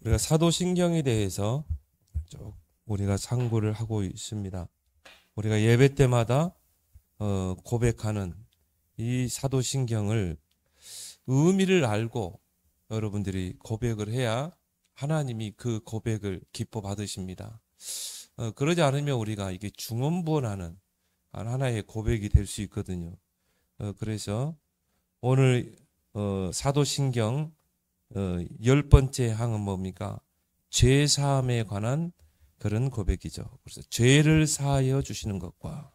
우리가 사도신경에 대해서 쭉 우리가 상고를 하고 있습니다. 우리가 예배 때마다 고백하는 이 사도신경을 의미를 알고 여러분들이 고백을 해야 하나님이 그 고백을 기뻐 받으십니다. 그러지 않으면 우리가 이게 중언부언하는 하나의 고백이 될 수 있거든요. 그래서 오늘 사도신경 10번째 항은 뭡니까? 죄사함에 관한 그런 고백이죠. 그래서 죄를 사하여 주시는 것과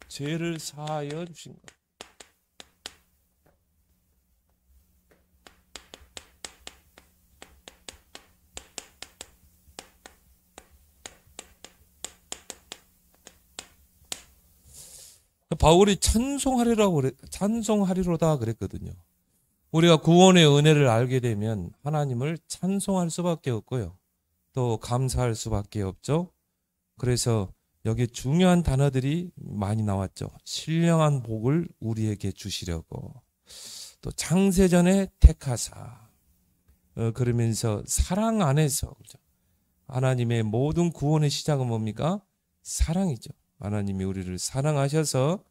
죄를 사하여 주신 것. 바울이 찬송하리로다 그랬거든요. 우리가 구원의 은혜를 알게 되면 하나님을 찬송할 수밖에 없고요. 또 감사할 수밖에 없죠. 그래서 여기 중요한 단어들이 많이 나왔죠. 신령한 복을 우리에게 주시려고. 또 창세전에 택하사. 그러면서 사랑 안에서. 그렇죠? 하나님의 모든 구원의 시작은 뭡니까? 사랑이죠. 하나님이 우리를 사랑하셔서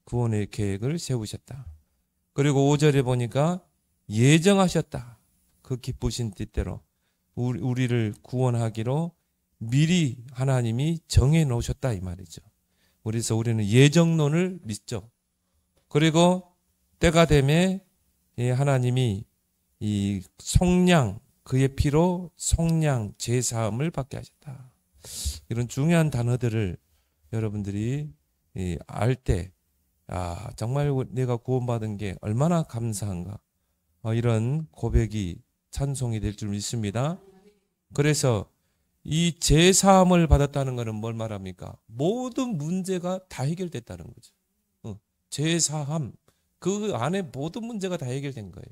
구원의 계획을 세우셨다. 그리고 5절에 보니까 예정하셨다. 그 기쁘신 뜻대로 우리를 구원하기로 미리 하나님이 정해 놓으셨다 이 말이죠. 그래서 우리는 예정론을 믿죠. 그리고 때가 되면 하나님이 이 속량 그의 피로 속량 제사함을 받게 하셨다. 이런 중요한 단어들을 여러분들이 알 때 정말 내가 구원받은 게 얼마나 감사한가 이런 고백이 찬송이 될 줄 믿습니다. 그래서 이 제사함을 받았다는 것은 뭘 말합니까? 모든 문제가 다 해결됐다는 거죠. 제사함 그 안에 모든 문제가 다 해결된 거예요.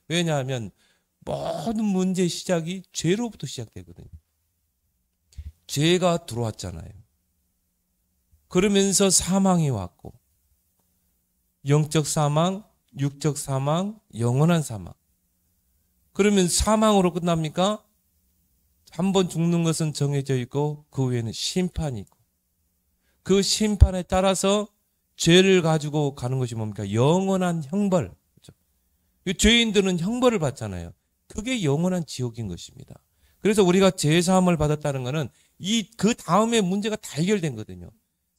왜냐하면 모든 문제의 시작이 죄로부터 시작되거든요. 죄가 들어왔잖아요. 그러면서 사망이 왔고 영적 사망, 육적 사망, 영원한 사망. 그러면 사망으로 끝납니까? 한 번 죽는 것은 정해져 있고 그 후에는 심판이 있고 그 심판에 따라서 죄를 가지고 가는 것이 뭡니까? 영원한 형벌. 그렇죠? 죄인들은 형벌을 받잖아요. 그게 영원한 지옥인 것입니다. 그래서 우리가 제사함을 받았다는 것은 그 다음에 문제가 다 해결된 거거든요.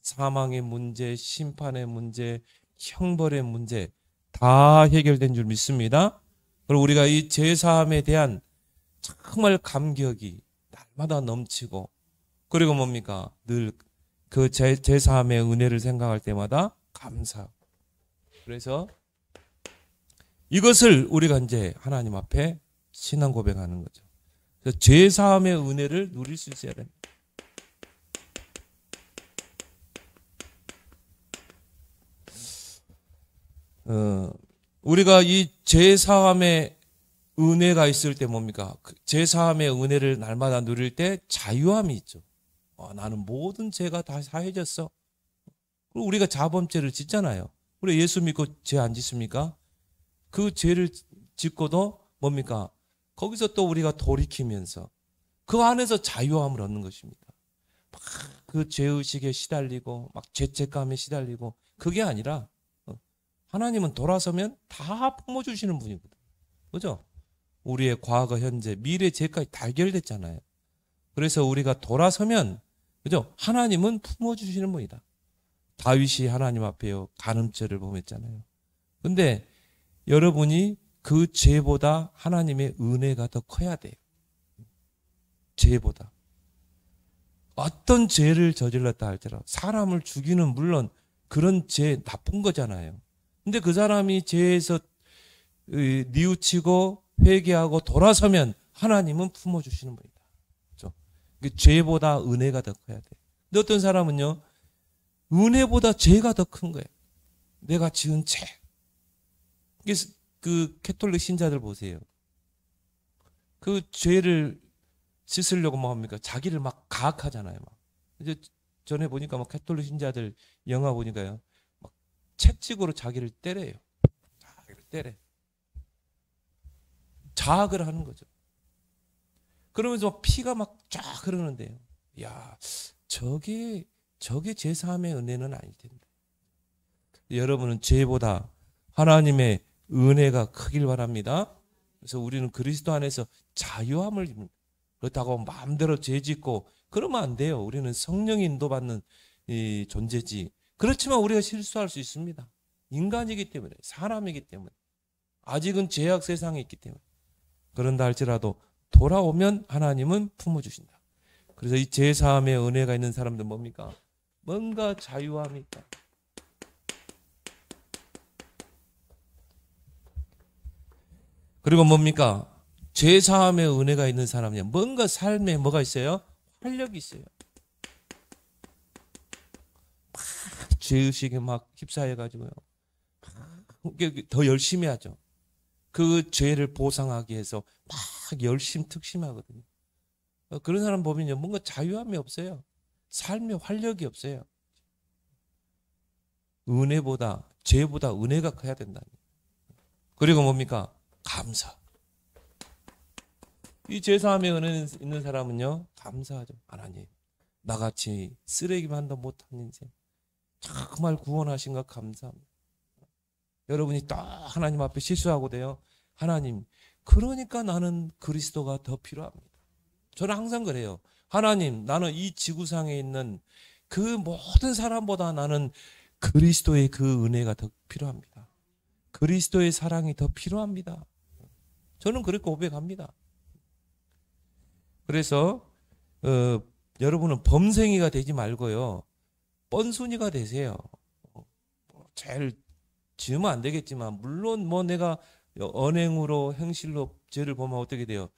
사망의 문제, 심판의 문제, 형벌의 문제 다 해결된 줄 믿습니다. 그리고 우리가 이 제사함에 대한 정말 감격이 날마다 넘치고 그리고 뭡니까? 늘 그 제사함의 은혜를 생각할 때마다 감사하고 그래서 이것을 우리가 이제 하나님 앞에 신앙 고백하는 거죠. 그래서 제사함의 은혜를 누릴 수 있어야 됩니다. 우리가 이 제사함의 은혜가 있을 때 뭡니까? 제사함의 은혜를 날마다 누릴 때 자유함이 있죠. 나는 모든 죄가 다 사해졌어. 그리고 우리가 자범죄를 짓잖아요. 우리 예수 믿고 죄 안 짓습니까? 그 죄를 짓고도 뭡니까? 거기서 또 우리가 돌이키면서 그 안에서 자유함을 얻는 것입니다. 막 그 죄의식에 시달리고 막 죄책감에 시달리고 그게 아니라 하나님은 돌아서면 다 품어주시는 분이거든. 그죠? 우리의 과거, 현재, 미래 죄까지 다 해결됐잖아요. 그래서 우리가 돌아서면, 그죠? 하나님은 품어주시는 분이다. 다윗이 하나님 앞에요. 간음죄를 범했잖아요. 근데 여러분이 그 죄보다 하나님의 은혜가 더 커야 돼요. 죄보다. 어떤 죄를 저질렀다 할지라도 사람을 죽이는 물론 그런 죄 나쁜 거잖아요. 근데 그 사람이 죄에서 뉘우치고 회개하고 돌아서면 하나님은 품어주시는 분이다. 그렇죠? 죄보다 은혜가 더 커야 돼요. 근데 어떤 사람은요, 은혜보다 죄가 더 큰 거예요. 내가 지은 죄. 그 캐톨릭 신자들 보세요. 그 죄를 씻으려고 뭐 합니까? 자기를 막 가학하잖아요. 막. 이제 전에 보니까 막 캐톨릭 신자들 영화 보니까요. 막 채찍으로 자기를 때려요. 자기를 때려. 자학을 하는 거죠. 그러면서 피가 막 쫙 흐르는데요. 야, 저게 제3의 은혜는 아닐 텐데. 여러분은 죄보다 하나님의 은혜가 크길 바랍니다. 그래서 우리는 그리스도 안에서 자유함을 입는, 그렇다고 마음대로 죄 짓고 그러면 안 돼요. 우리는 성령이 인도받는 이 존재지. 그렇지만 우리가 실수할 수 있습니다. 인간이기 때문에, 사람이기 때문에, 아직은 죄악 세상에 있기 때문에. 그런다 할지라도 돌아오면 하나님은 품어주신다. 그래서 이 제사함의 은혜가 있는 사람들 뭡니까? 뭔가 자유함이 있다. 그리고 뭡니까? 죄사함의 은혜가 있는 사람이냐? 뭔가 삶에 뭐가 있어요? 활력이 있어요. 막 죄의식에 막 휩싸여가지고요. 더 열심히 하죠. 그 죄를 보상하기 위해서 막 열심 특심하거든요. 그런 사람 보면요, 뭔가 자유함이 없어요. 삶에 활력이 없어요. 은혜보다 죄보다 은혜가 커야 된다니. 그리고 뭡니까? 감사. 이 제사함의 은혜 있는 사람은요, 감사하죠. 하나님, 나같이 쓰레기만도 못한 인생 정말 구원하신 것 감사합니다. 여러분이 딱 하나님 앞에 실수하고 돼요. 하나님, 그러니까 나는 그리스도가 더 필요합니다. 저는 항상 그래요. 하나님, 나는 이 지구상에 있는 그 모든 사람보다 나는 그리스도의 그 은혜가 더 필요합니다. 그리스도의 사랑이 더 필요합니다. 저는 그렇게 고백합니다. 그래서 여러분은 범생이가 되지 말고요, 뻔순이가 되세요. 제일 지으면 안 되겠지만, 물론 뭐 내가 언행으로 행실로 죄를 보면 어떻게 돼요?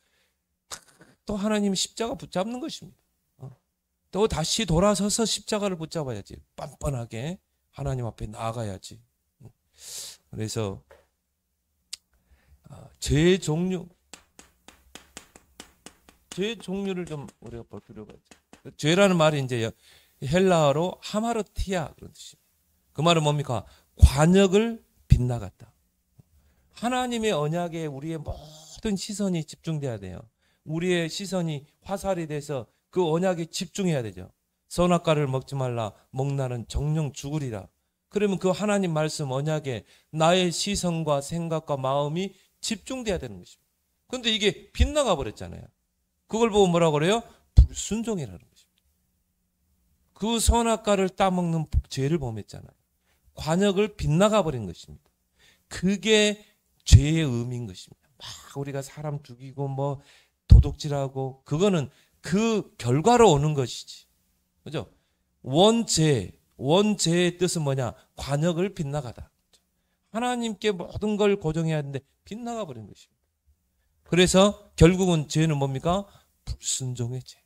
또 하나님이 십자가 붙잡는 것입니다. 또 다시 돌아서서 십자가를 붙잡아야지. 뻔뻔하게 하나님 앞에 나아가야지. 그래서 죄의 종류를 좀 우리가 볼 필요가 있죠. 죄라는 말이 이제 헬라어로 하마르티아 그런 뜻입니다. 그 말은 뭡니까? 관역을 빗나갔다. 하나님의 언약에 우리의 모든 시선이 집중돼야 돼요. 우리의 시선이 화살이 돼서 그 언약에 집중해야 되죠. 선악과를 먹지 말라, 먹나는 정령 죽으리라. 그러면 그 하나님 말씀 언약에 나의 시선과 생각과 마음이 집중돼야 되는 것입니다. 그런데 이게 빗나가 버렸잖아요. 그걸 보고 뭐라고 그래요? 불순종이라는 것입니다. 그 선악과를 따먹는 죄를 범했잖아요. 관역을 빗나가 버린 것입니다. 그게 죄의 의미인 것입니다. 막 우리가 사람 죽이고 뭐 도둑질하고, 그거는 그 결과로 오는 것이지. 그죠? 원죄의 뜻은 뭐냐? 관역을 빗나가다. 하나님께 모든 걸 고정해야 하는데 빗나가 버린 것입니다. 그래서 결국은 죄는 뭡니까? 불순종의 죄.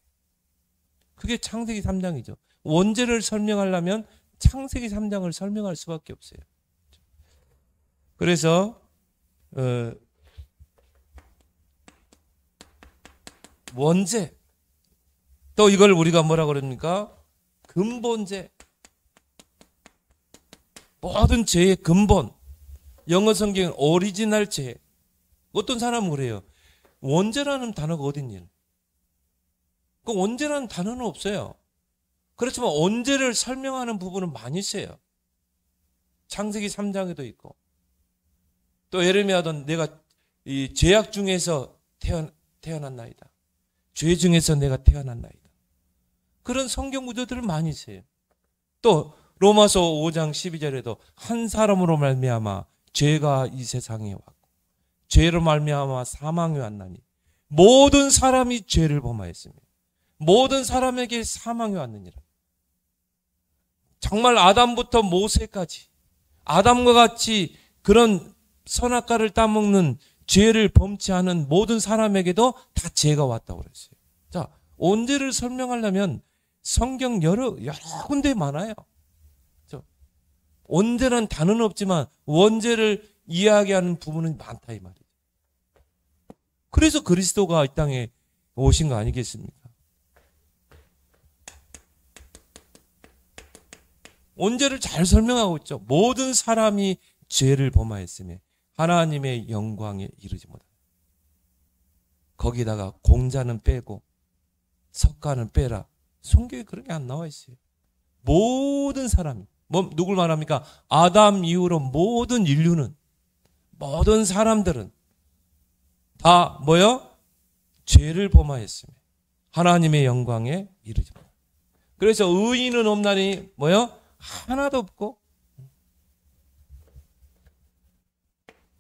그게 창세기 3장이죠. 원죄를 설명하려면 창세기 3장을 설명할 수밖에 없어요. 그래서 원죄, 또 이걸 우리가 뭐라 그럽니까? 근본죄. 모든 죄의 근본. 영어 성경은 오리지널 죄. 어떤 사람은 그래요. 원죄라는 단어가 어딨니? 그 원죄라는 단어는 없어요. 그렇지만 원죄를 설명하는 부분은 많이 있어요. 창세기 3장에도 있고, 또 예레미야도 내가 이 죄악 중에서 태어났나이다. 죄 중에서 내가 태어났나이다. 그런 성경 구조들을 많이 있어요. 또 로마서 5장 12절에도 한 사람으로 말미암아 죄가 이 세상에 왔고 죄로 말미암아 사망이 왔나니 모든 사람이 죄를 범하였으며 모든 사람에게 사망이 왔느니라. 정말 아담부터 모세까지 아담과 같이 그런 선악과를 따먹는 죄를 범치 않은 모든 사람에게도 다 죄가 왔다고 그랬어요. 자, 원죄를 설명하려면 성경 여러 군데 많아요. 원죄란 단어는 없지만 원죄를 이야기하는 부분은 많다 이 말이에요. 그래서 그리스도가 이 땅에 오신 거 아니겠습니까? 원죄를 잘 설명하고 있죠. 모든 사람이 죄를 범하였으며 하나님의 영광에 이르지 못한다. 거기다가 공자는 빼고 석가는 빼라. 성경에 그런 게 안 나와 있어요. 모든 사람이, 누굴 말합니까? 아담 이후로 모든 인류는, 모든 사람들은 다 뭐요? 죄를 범하였으며 하나님의 영광에 이르지 못한다. 그래서 의인은 없나니 뭐요? 하나도 없고.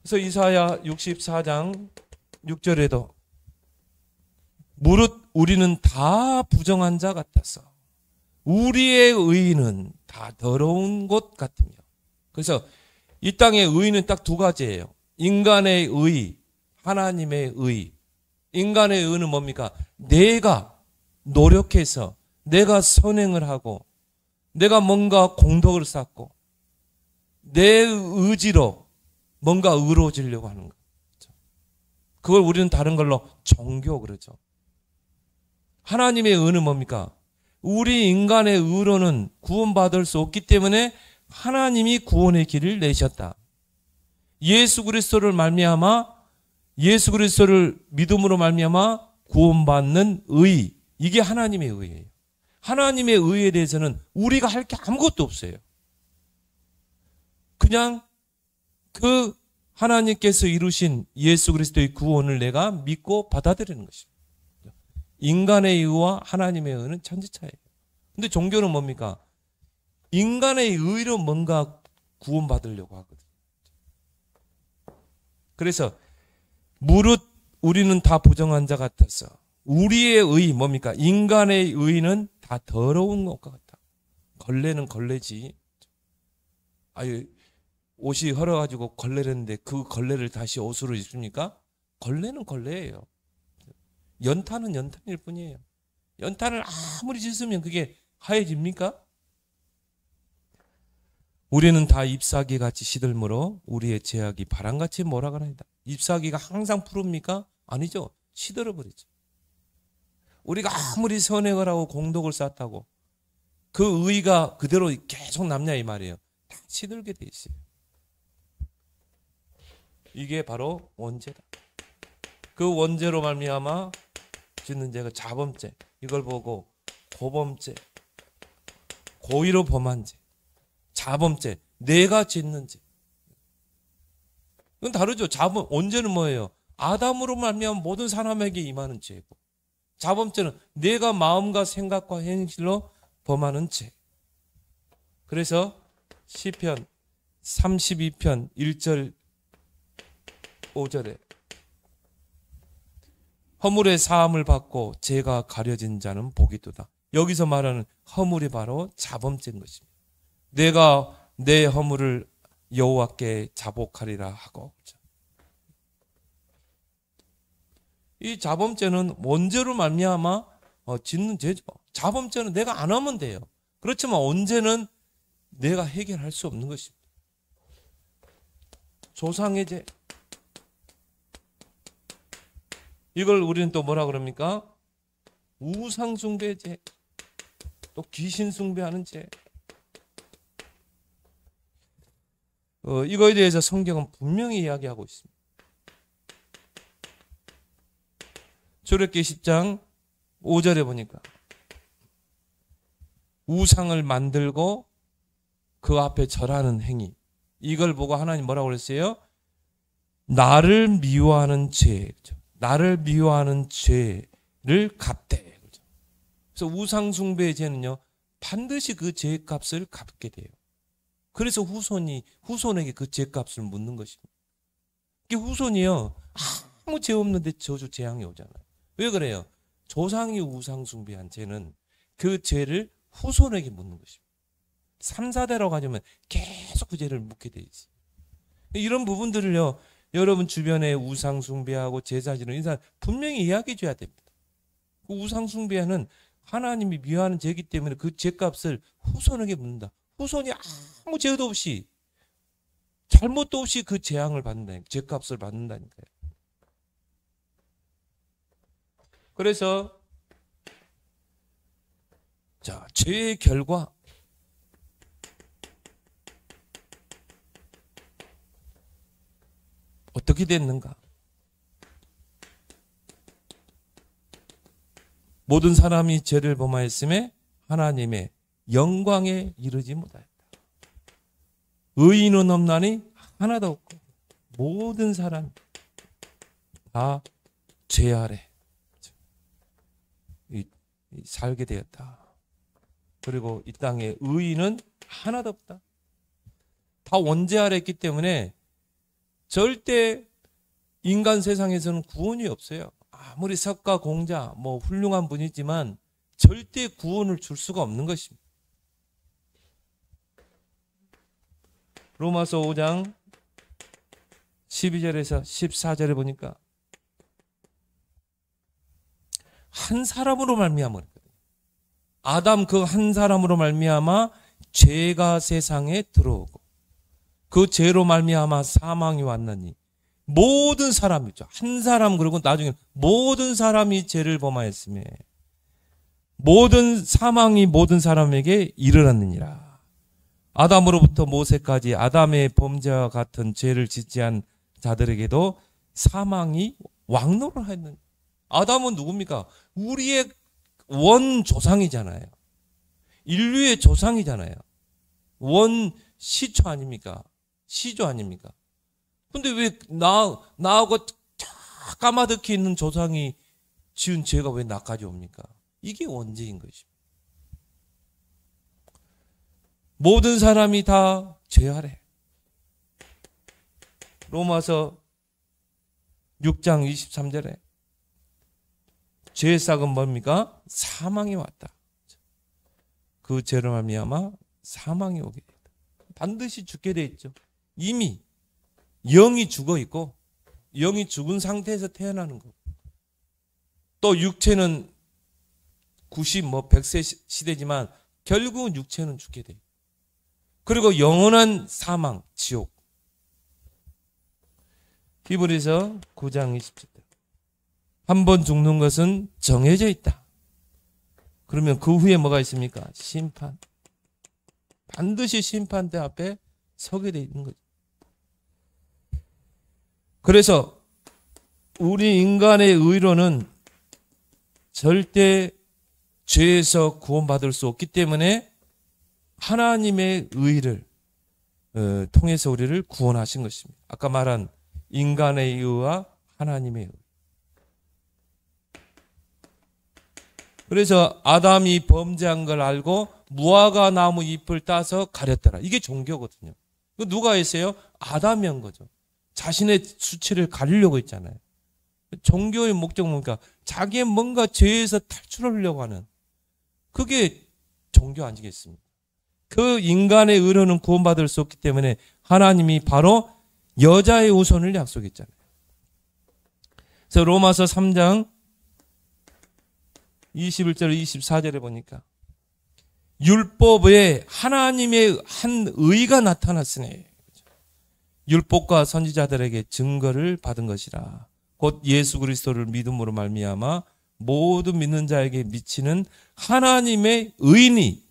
그래서 이사야 64장 6절에도 무릇 우리는 다 부정한 자 같아서 우리의 의인은 다 더러운 것 같으며. 그래서 이 땅의 의인은 딱 두 가지예요. 인간의 의, 하나님의 의. 인간의 의는 뭡니까? 내가 노력해서 내가 선행을 하고 내가 뭔가 공덕을 쌓고 내 의지로 뭔가 의로워지려고 하는 거. 그걸 우리는 다른 걸로 종교 그러죠. 하나님의 의는 뭡니까? 우리 인간의 의로는 구원받을 수 없기 때문에 하나님이 구원의 길을 내셨다. 예수 그리스도를 말미암아, 예수 그리스도를 믿음으로 말미암아 구원받는 의, 이게 하나님의 의예요. 하나님의 의에 대해서는 우리가 할 게 아무것도 없어요. 그냥 그 하나님께서 이루신 예수 그리스도의 구원을 내가 믿고 받아들이는 것입니다. 인간의 의와 하나님의 의는 천지차이예요. 근데 종교는 뭡니까? 인간의 의로 뭔가 구원받으려고 하거든요. 그래서 무릇 우리는 다 부정한 자 같아서 우리의 의 뭡니까? 인간의 의는 다 더러운 것과 같다. 걸레는 걸레지. 아유, 옷이 헐어가지고 걸레를 했는데 그 걸레를 다시 옷으로 입습니까? 걸레는 걸레예요. 연탄은 연탄일 뿐이에요. 연탄을 아무리 씻으면 그게 하얘집니까? 우리는 다 잎사귀 같이 시들므로 우리의 죄악이 바람같이 몰아가나이다. 잎사귀가 항상 푸릅니까? 아니죠. 시들어 버리죠. 우리가 아무리 선행을 하고 공덕을 쌓다고 그 의가 그대로 계속 남냐 이 말이에요. 다 시들게 돼 있어요. 이게 바로 원죄다. 그 원죄로 말미암아 짓는 죄가 자범죄, 이걸 보고 고범죄, 고의로 범한 죄, 자범죄, 내가 짓는 죄. 이건 다르죠. 원죄는 뭐예요? 아담으로 말미암아 모든 사람에게 임하는 죄고, 자범죄는 내가 마음과 생각과 행실로 범하는 죄. 그래서 시편 32편 1절 5절에 허물의 사함을 받고 죄가 가려진 자는 복이 있도다. 여기서 말하는 허물이 바로 자범죄인 것입니다. 내가 내 허물을 여호와께 자복하리라 하고. 이 자범죄는 원죄로 말미암아 짓는 죄죠. 자범죄는 내가 안 하면 돼요. 그렇지만 원죄는 내가 해결할 수 없는 것입니다. 조상의 죄. 이걸 우리는 또 뭐라 그럽니까? 우상숭배 죄. 또 귀신 숭배하는 죄. 이거에 대해서 성경은 분명히 이야기하고 있습니다. 출애굽기 10장 5절에 보니까 우상을 만들고 그 앞에 절하는 행위, 이걸 보고 하나님 뭐라고 그랬어요? 나를 미워하는 죄, 나를 미워하는 죄를 갚되. 그래서 우상숭배의 죄는요 반드시 그 죄값을 갚게 돼요. 그래서 후손에게 그 죄값을 묻는 것입니다. 이게 후손이요 아무 죄 없는데 저주 재앙이 오잖아요. 왜 그래요? 조상이 우상숭배한 죄는 그 죄를 후손에게 묻는 것입니다. 3, 4대라고 하면 계속 그 죄를 묻게 돼 있어요. 이런 부분들을요 여러분 주변에 우상숭배하고 제사지는 인사 분명히 이야기해 줘야 됩니다. 그 우상숭배는 하나님이 미워하는 죄이기 때문에 그 죄값을 후손에게 묻는다. 후손이 아무 죄도 없이 잘못도 없이 그 재앙을 받는다. 죄값을 받는다니까요. 그래서 자, 죄의 결과 어떻게 됐는가? 모든 사람이 죄를 범하였음에 하나님의 영광에 이르지 못하였다. 의인은 없나니 하나도 없고 모든 사람이 다 죄 아래 살게 되었다. 그리고 이 땅에 의인은 하나도 없다. 다 원죄 아래 있기 때문에 절대 인간 세상에서는 구원이 없어요. 아무리 석가 공자 뭐 훌륭한 분이지만 절대 구원을 줄 수가 없는 것입니다. 로마서 5장 12절에서 14절에 보니까 한 사람으로 말미암아 아담 그 한 사람으로 말미암아 죄가 세상에 들어오고 그 죄로 말미암아 사망이 왔나니 모든 사람이죠. 한 사람 그리고 나중에 모든 사람이 죄를 범하였으며 모든 사망이 모든 사람에게 이르렀느니라. 아담으로부터 모세까지 아담의 범죄와 같은 죄를 짓지 않은 자들에게도 사망이 왕노를 했는. 아담은 누굽니까? 우리의 원 조상이잖아요. 인류의 조상이잖아요. 원 시초 아닙니까? 시조 아닙니까? 근데 왜 나하고 까마득히 있는 조상이 지은 죄가 왜 나까지 옵니까? 이게 원죄인 것입니다. 모든 사람이 다 죄하래. 로마서 6장 23절에 죄의 싹은 뭡니까? 사망이 왔다. 그 죄로 말미암아 사망이 오게 됐다. 반드시 죽게 돼 있죠. 이미 영이 죽어 있고 영이 죽은 상태에서 태어나는 거고 또 육체는 90, 100세 시대지만 결국은 육체는 죽게 돼. 그리고 영원한 사망, 지옥. 히브리서 9장 20절. 한 번 죽는 것은 정해져 있다. 그러면 그 후에 뭐가 있습니까? 심판. 반드시 심판대 앞에 서게 돼 있는 거죠. 그래서 우리 인간의 의로는 절대 죄에서 구원받을 수 없기 때문에 하나님의 의를 통해서 우리를 구원하신 것입니다. 아까 말한 인간의 의와 하나님의 의. 그래서 아담이 범죄한 걸 알고 무화과 나무 잎을 따서 가렸더라. 이게 종교거든요. 누가 했어요? 아담이 한 거죠. 자신의 수치를 가리려고 했잖아요. 종교의 목적은 뭡니까? 자기의 뭔가 죄에서 탈출하려고 하는 그게 종교 아니겠습니까? 그 인간의 의로는 구원받을 수 없기 때문에 하나님이 바로 여자의 후손을 약속했잖아요. 그래서 로마서 3장 21절 24절에 보니까 율법에 하나님의 한 의가 나타났으니 율법과 선지자들에게 증거를 받은 것이라. 곧 예수 그리스도를 믿음으로 말미암아 모든 믿는 자에게 미치는 하나님의 의니.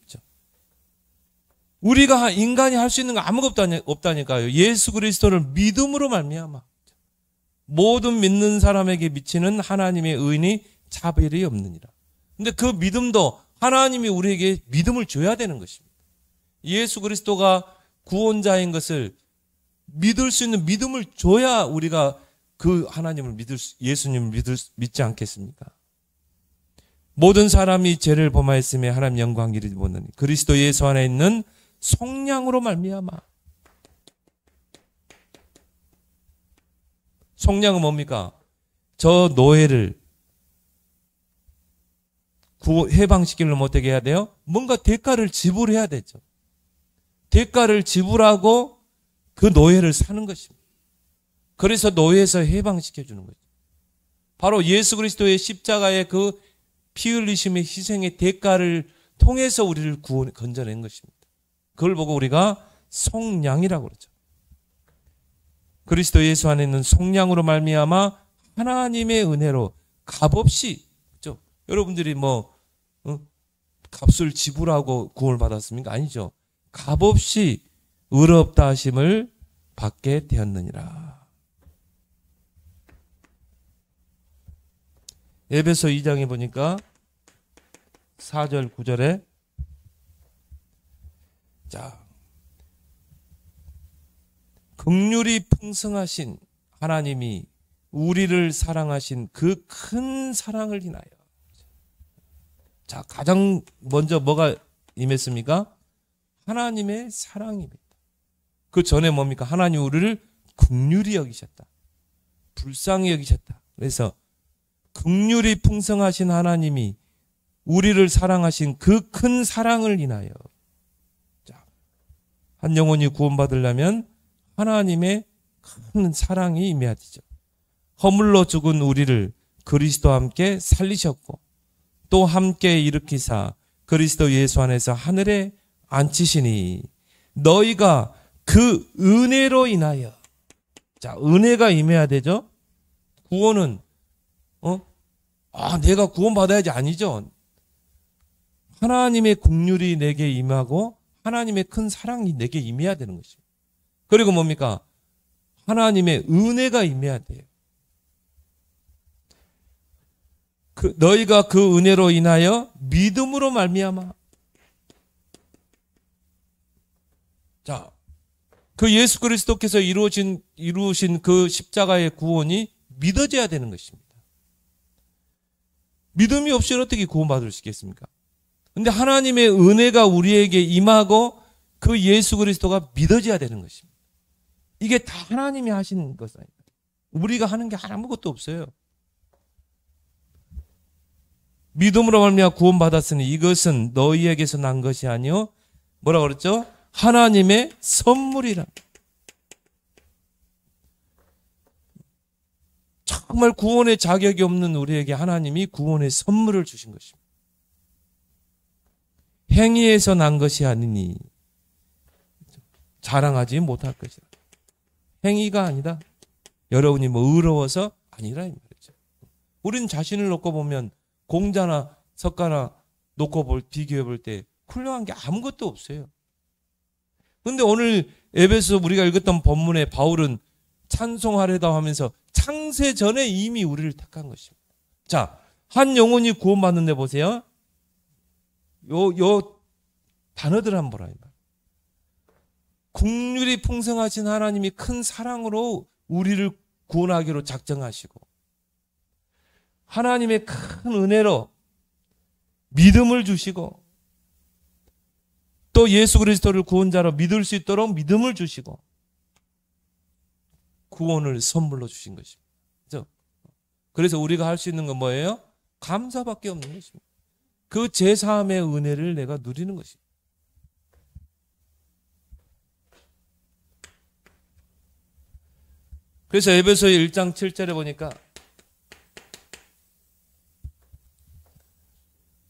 우리가 인간이 할 수 있는 거 아무것도 없다니까요. 예수 그리스도를 믿음으로 말미암아 모든 믿는 사람에게 미치는 하나님의 의니 차별이 없느니라. 근데 그 믿음도 하나님이 우리에게 믿음을 줘야 되는 것입니다. 예수 그리스도가 구원자인 것을 믿을 수 있는 믿음을 줘야 우리가 그 하나님을 예수님을 믿지 않겠습니까? 모든 사람이 죄를 범하였으며 하나님 영광 이르지 못하니 그리스도 예수 안에 있는 속량으로 말미암아. 속량은 뭡니까? 저 노예를 해방시키려면 어떻게 해야 돼요? 뭔가 대가를 지불해야 되죠. 대가를 지불하고 그 노예를 사는 것입니다. 그래서 노예에서 해방시켜주는 거죠. 바로 예수 그리스도의 십자가의 그 피 흘리심의 희생의 대가를 통해서 우리를 건져낸 것입니다. 그걸 보고 우리가 속량이라고 그러죠. 그리스도 예수 안에 있는 속량으로 말미암아 하나님의 은혜로 값없이, 그렇죠? 여러분들이 값을 지불하고 구원을 받았습니까? 아니죠. 값없이 의롭다 하심을 받게 되었느니라. 에베소 2장에 보니까 4절 9절에 자, 긍휼이 풍성하신 하나님이 우리를 사랑하신 그 큰 사랑을 인하여. 자, 가장 먼저 뭐가 임했습니까? 하나님의 사랑입니다. 그 전에 뭡니까? 하나님 우리를 긍휼히 여기셨다. 불쌍히 여기셨다. 그래서 긍휼이 풍성하신 하나님이 우리를 사랑하신 그 큰 사랑을 인하여. 자, 한 영혼이 구원받으려면 하나님의 큰 사랑이 임해야 되죠. 허물로 죽은 우리를 그리스도와 함께 살리셨고 또 함께 일으키사 그리스도 예수 안에서 하늘에 앉히시니 너희가 그 은혜로 인하여. 자, 은혜가 임해야 되죠. 구원은 내가 구원받아야지 아니죠. 하나님의 긍휼이 내게 임하고 하나님의 큰 사랑이 내게 임해야 되는 것입니다. 그리고 뭡니까? 하나님의 은혜가 임해야 돼요. 너희가 그 은혜로 인하여 믿음으로 말미암아. 자, 그 예수 그리스도께서 이루신 그 십자가의 구원이 믿어져야 되는 것입니다. 믿음이 없이는 어떻게 구원받을 수 있겠습니까? 근데 하나님의 은혜가 우리에게 임하고 그 예수 그리스도가 믿어져야 되는 것입니다. 이게 다 하나님이 하신 것입니다. 우리가 하는 게 아무것도 없어요. 믿음으로 말미암아 구원받았으니 이것은 너희에게서 난 것이 아니요 뭐라고 그랬죠? 하나님의 선물이라. 정말 구원의 자격이 없는 우리에게 하나님이 구원의 선물을 주신 것입니다. 행위에서 난 것이 아니니 자랑하지 못할 것이다. 행위가 아니다. 여러분이 의로워서 아니라 이 말이죠. 우리는 자신을 놓고 보면 공자나 석가나 놓고 비교해 볼 때 훌륭한 게 아무것도 없어요. 그런데 오늘 에베소 우리가 읽었던 본문에 바울은 찬송하려다 하면서 창세 전에 이미 우리를 택한 것입니다. 자, 한 영혼이 구원받는데 보세요. 요 단어들 한번 보라. 긍휼이 풍성하신 하나님이 큰 사랑으로 우리를 구원하기로 작정하시고 하나님의 큰 은혜로 믿음을 주시고 또 예수 그리스도를 구원자로 믿을 수 있도록 믿음을 주시고 구원을 선물로 주신 것입니다. 그렇죠? 그래서 우리가 할 수 있는 건 뭐예요? 감사밖에 없는 것입니다. 그 제사함의 은혜를 내가 누리는 것입니다. 그래서 에베소서 1장 7절에 보니까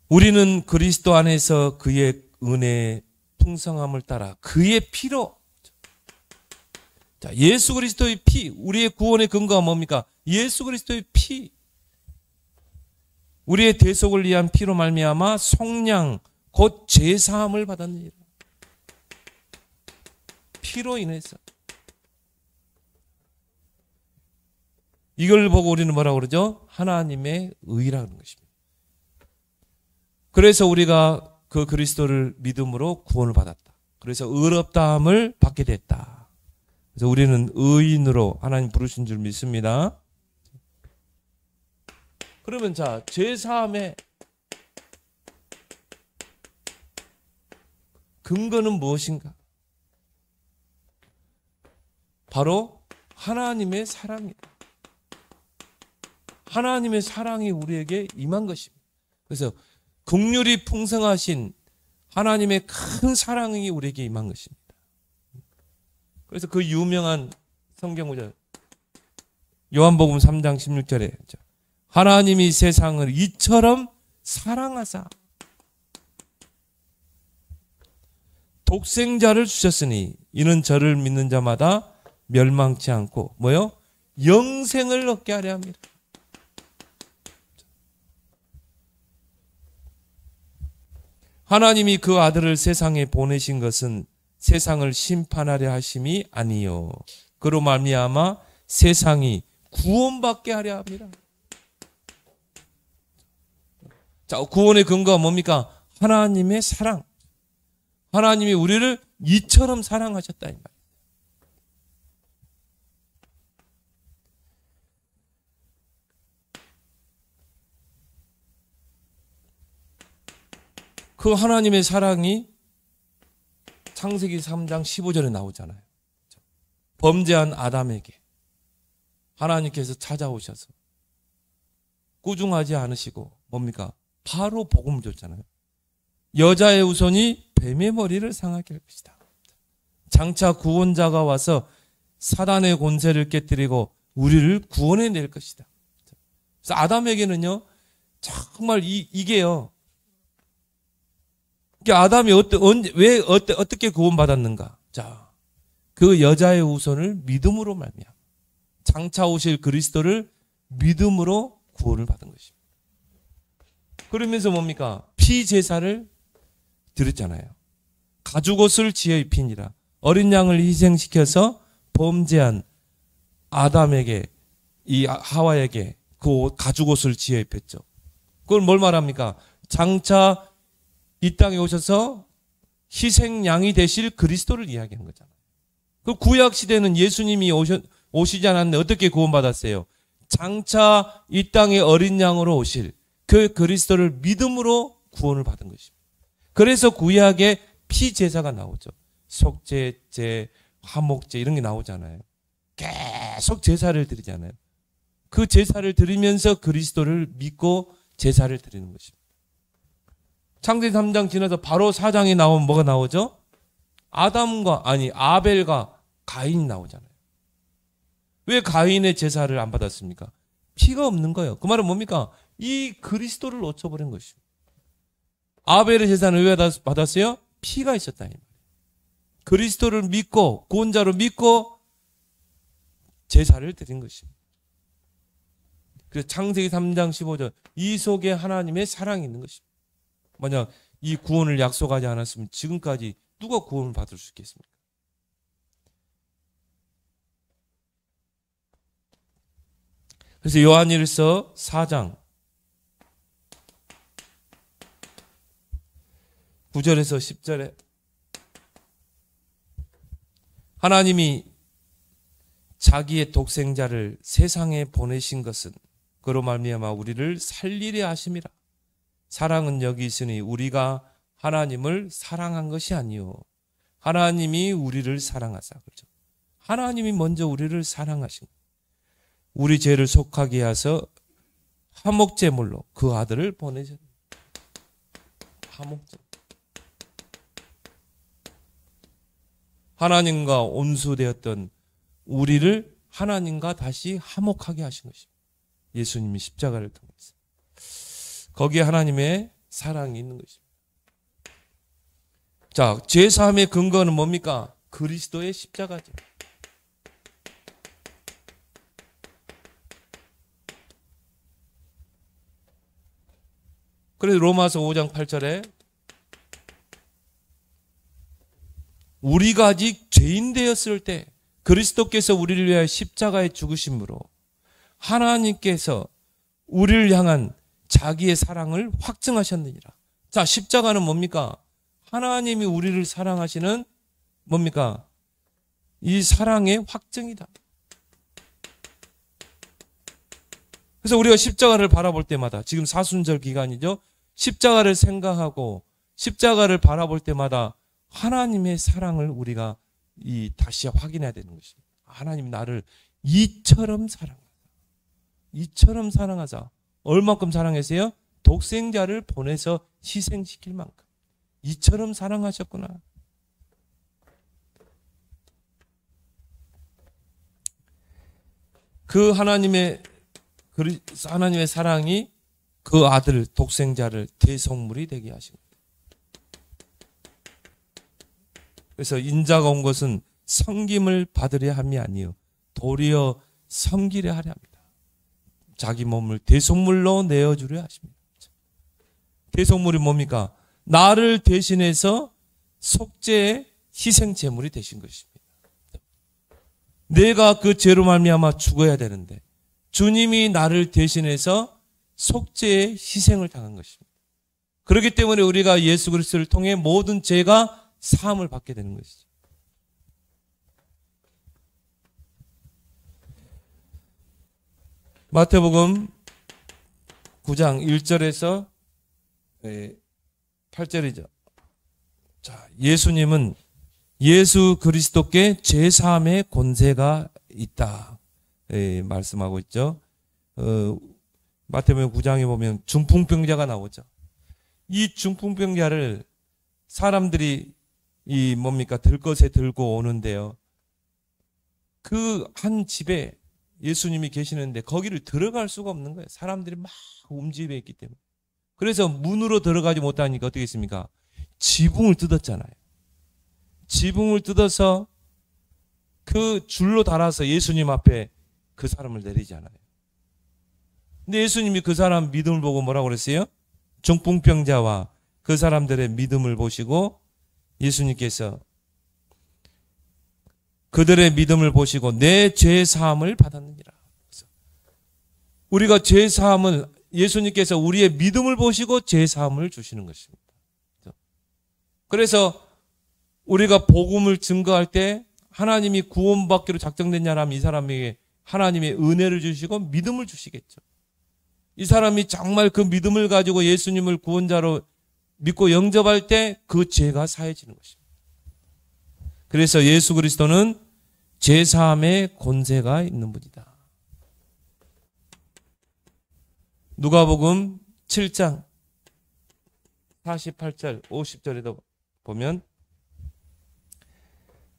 우리는 그리스도 안에서 그의 은혜의 풍성함을 따라 그의 피로. 자, 예수 그리스도의 피, 우리의 구원의 근거가 뭡니까? 예수 그리스도의 피. 우리의 대속을 위한 피로 말미암아 속량 곧 죄사함을 받았느니라. 피로 인해서. 이걸 보고 우리는 뭐라고 그러죠? 하나님의 의라는 것입니다. 그래서 우리가 그 그리스도를 믿음으로 구원을 받았다. 그래서 의롭다함을 받게 됐다. 그래서 우리는 의인으로 하나님 부르신 줄 믿습니다. 그러면 자, 죄사함의 근거는 무엇인가? 바로 하나님의 사랑이다. 하나님의 사랑이 우리에게 임한 것입니다. 그래서 긍휼이 풍성하신 하나님의 큰 사랑이 우리에게 임한 것입니다. 그래서 그 유명한 성경 구절 요한복음 3장 16절에 하나님이 세상을 이처럼 사랑하사 독생자를 주셨으니 이는 저를 믿는 자마다 멸망치 않고 뭐요? 영생을 얻게 하려 합니다. 하나님이 그 아들을 세상에 보내신 것은 세상을 심판하려 하심이 아니요 그로 말미암아 세상이 구원받게 하려 합니다. 자, 구원의 근거가 뭡니까? 하나님의 사랑. 하나님이 우리를 이처럼 사랑하셨다 이 말이에요. 그 하나님의 사랑이 창세기 3장 15절에 나오잖아요. 범죄한 아담에게 하나님께서 찾아오셔서 꾸중하지 않으시고 뭡니까? 바로 복음을 줬잖아요. 여자의 후손이 뱀의 머리를 상하게 할 것이다. 장차 구원자가 와서 사단의 권세를 깨뜨리고 우리를 구원해낼 것이다. 그래서 아담에게는요, 정말 이게요. 아담이 어떻게 구원받았는가? 자, 그 여자의 후손을 믿음으로 말미암아 장차 오실 그리스도를 믿음으로 구원을 받은 것입니다. 그러면서 뭡니까? 피제사를 드렸잖아요. 가죽옷을 지어 입히니라. 어린 양을 희생시켜서 범죄한 아담에게, 이 하와에게 그 가죽옷을 지어 입혔죠. 그걸 뭘 말합니까? 장차 이 땅에 오셔서 희생양이 되실 그리스도를 이야기한 거잖아요. 그 구약 시대는 예수님이 오시지 않았는데 어떻게 구원받았어요? 장차 이 땅에 어린 양으로 오실 그 그리스도를 믿음으로 구원을 받은 것입니다. 그래서 구약에 피제사가 나오죠. 속죄제, 화목제 이런 게 나오잖아요. 계속 제사를 드리잖아요. 그 제사를 드리면서 그리스도를 믿고 제사를 드리는 것입니다. 창세기 3장 지나서 바로 4장에 나오면 뭐가 나오죠? 아벨과 가인이 나오잖아요. 왜 가인의 제사를 안 받았습니까? 피가 없는 거예요. 그 말은 뭡니까? 이 그리스도를 놓쳐버린 것입니다. 아벨의 제사는 왜 받았어요? 피가 있었다. 그리스도를 믿고 구원자로 믿고 제사를 드린 것입니다. 그래서 창세기 3장 15절 이 속에 하나님의 사랑이 있는 것입니다. 만약 이 구원을 약속하지 않았으면 지금까지 누가 구원을 받을 수 있겠습니까? 그래서 요한일서 4장 9절에서 10절에 하나님이 자기의 독생자를 세상에 보내신 것은 그로 말미암아 우리를 살리려 하심이라. 사랑은 여기 있으니 우리가 하나님을 사랑한 것이 아니요 하나님이 우리를 사랑하사. 그렇죠? 하나님이 먼저 우리를 사랑하신 거예요. 우리 죄를 속하게 하서 화목제물로 그 아들을 보내셨어요. 화목제. 하나님과 온수되었던 우리를 하나님과 다시 화목하게 하신 것입니다. 예수님이 십자가를 통해서. 거기에 하나님의 사랑이 있는 것입니다. 자, 죄사함의 근거는 뭡니까? 그리스도의 십자가죠. 그래서 로마서 5장 8절에 우리가 아직 죄인 되었을 때 그리스도께서 우리를 위하여 십자가에 죽으심으로 하나님께서 우리를 향한 자기의 사랑을 확증하셨느니라. 자, 십자가는 뭡니까? 하나님이 우리를 사랑하시는 뭡니까? 이 사랑의 확증이다. 그래서 우리가 십자가를 바라볼 때마다 지금 사순절 기간이죠. 십자가를 생각하고 십자가를 바라볼 때마다 하나님의 사랑을 우리가 다시 확인해야 되는 것입니다. 하나님 나를 이처럼 사랑하사. 얼마큼 사랑했어요? 독생자를 보내서 희생시킬 만큼. 이처럼 사랑하셨구나. 그 하나님의 사랑이 그 아들 독생자를 대속물이 되게 하신 거예요. 그래서 인자가 온 것은 섬김을 받으려 함이 아니요 도리어 섬기려 하려 합니다. 자기 몸을 대속물로 내어주려 하십니다. 대속물이 뭡니까? 나를 대신해서 속죄의 희생제물이 되신 것입니다. 내가 그 죄로 말미암아 죽어야 되는데 주님이 나를 대신해서 속죄의 희생을 당한 것입니다. 그렇기 때문에 우리가 예수 그리스도를 통해 모든 죄가 사함을 받게 되는 것이죠. 마태복음 9장 1절에서 8절이죠. 자, 예수님은 예수 그리스도께 죄 사함의 권세가 있다. 말씀하고 있죠. 마태복음 9장에 보면 중풍병자가 나오죠. 이 중풍병자를 사람들이 들것에 들고 오는데요. 그 한 집에 예수님이 계시는데 거기를 들어갈 수가 없는 거예요. 사람들이 막 움집해 있기 때문에. 그래서 문으로 들어가지 못하니까 어떻게 했습니까? 지붕을 뜯었잖아요. 지붕을 뜯어서 그 줄로 달아서 예수님 앞에 그 사람을 내리잖아요. 근데 예수님이 그 사람 믿음을 보고 뭐라고 그랬어요? 중풍병자와 그 사람들의 믿음을 보시고 예수님께서 그들의 믿음을 보시고 내 죄 사함을 받았느니라. 우리가 죄 사함을 예수님께서 우리의 믿음을 보시고 죄 사함을 주시는 것입니다. 그래서 우리가 복음을 증거할 때 하나님이 구원받기로 작정됐냐라면 이 사람에게 하나님의 은혜를 주시고 믿음을 주시겠죠. 이 사람이 정말 그 믿음을 가지고 예수님을 구원자로 믿고 영접할 때 그 죄가 사해지는 것입니다. 그래서 예수 그리스도는 죄 사함의 권세가 있는 분이다. 누가복음 7장 48절 50절에도 보면